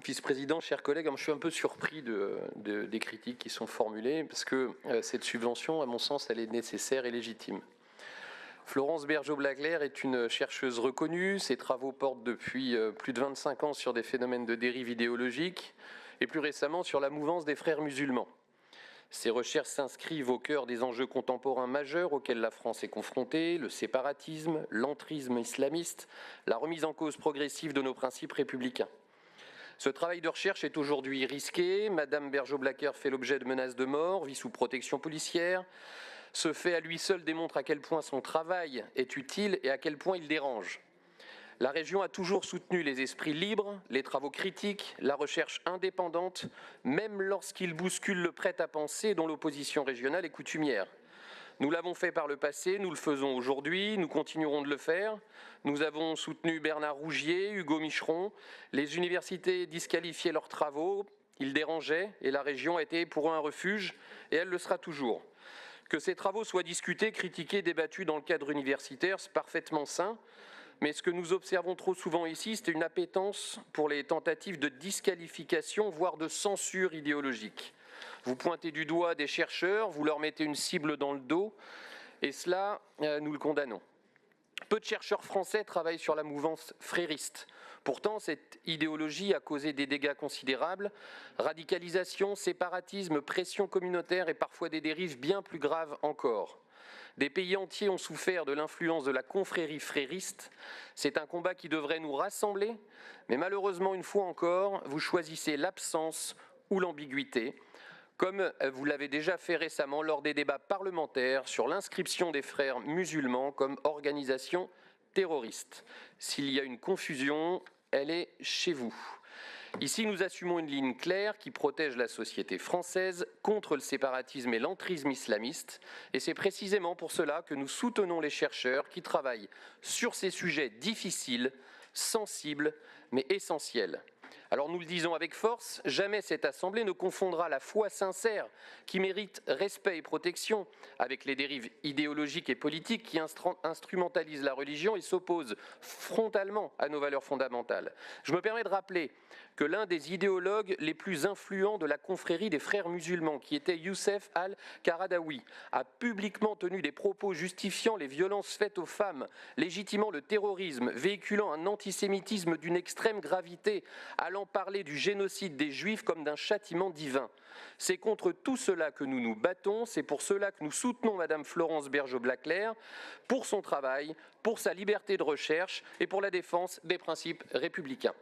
vice-président, chers collègues, je suis un peu surpris des critiques qui sont formulées parce que cette subvention, à mon sens, elle est nécessaire et légitime. Florence Bergeaud-Blaclair est une chercheuse reconnue. Ses travaux portent depuis plus de 25 ans sur des phénomènes de dérive idéologique et plus récemment sur la mouvance des frères musulmans. Ces recherches s'inscrivent au cœur des enjeux contemporains majeurs auxquels la France est confrontée, le séparatisme, l'entrisme islamiste, la remise en cause progressive de nos principes républicains. Ce travail de recherche est aujourd'hui risqué. Madame Bergeaud-Blaclair fait l'objet de menaces de mort, vit sous protection policière. Ce fait à lui seul démontre à quel point son travail est utile et à quel point il dérange. La région a toujours soutenu les esprits libres, les travaux critiques, la recherche indépendante, même lorsqu'ils bousculent le prêt-à-penser dont l'opposition régionale est coutumière. Nous l'avons fait par le passé, nous le faisons aujourd'hui, nous continuerons de le faire. Nous avons soutenu Bernard Rougier, Hugo Micheron. Les universités disqualifiaient leurs travaux, ils dérangeaient et la région a été pour eux un refuge et elle le sera toujours. Que ces travaux soient discutés, critiqués, débattus dans le cadre universitaire, c'est parfaitement sain. Mais ce que nous observons trop souvent ici, c'est une appétence pour les tentatives de disqualification, voire de censure idéologique. Vous pointez du doigt des chercheurs, vous leur mettez une cible dans le dos, et cela, nous le condamnons. Peu de chercheurs français travaillent sur la mouvance frériste. Pourtant, cette idéologie a causé des dégâts considérables. Radicalisation, séparatisme, pression communautaire et parfois des dérives bien plus graves encore. Des pays entiers ont souffert de l'influence de la confrérie frériste. C'est un combat qui devrait nous rassembler, mais malheureusement, une fois encore, vous choisissez l'absence ou l'ambiguïté, comme vous l'avez déjà fait récemment lors des débats parlementaires sur l'inscription des frères musulmans comme organisation terroriste. S'il y a une confusion, elle est chez vous. Ici, nous assumons une ligne claire qui protège la société française contre le séparatisme et l'entrisme islamiste. Et c'est précisément pour cela que nous soutenons les chercheurs qui travaillent sur ces sujets difficiles, sensibles, mais essentiels. Alors nous le disons avec force, jamais cette Assemblée ne confondra la foi sincère qui mérite respect et protection avec les dérives idéologiques et politiques qui instrumentalisent la religion et s'opposent frontalement à nos valeurs fondamentales. Je me permets de rappeler que l'un des idéologues les plus influents de la confrérie des frères musulmans, qui était Youssef al-Qaradawi, a publiquement tenu des propos justifiant les violences faites aux femmes, légitimant le terrorisme, véhiculant un antisémitisme d'une extrême gravité, allant parler du génocide des Juifs comme d'un châtiment divin. C'est contre tout cela que nous nous battons, c'est pour cela que nous soutenons Madame Florence Bergeaud-Blaclair, pour son travail, pour sa liberté de recherche et pour la défense des principes républicains.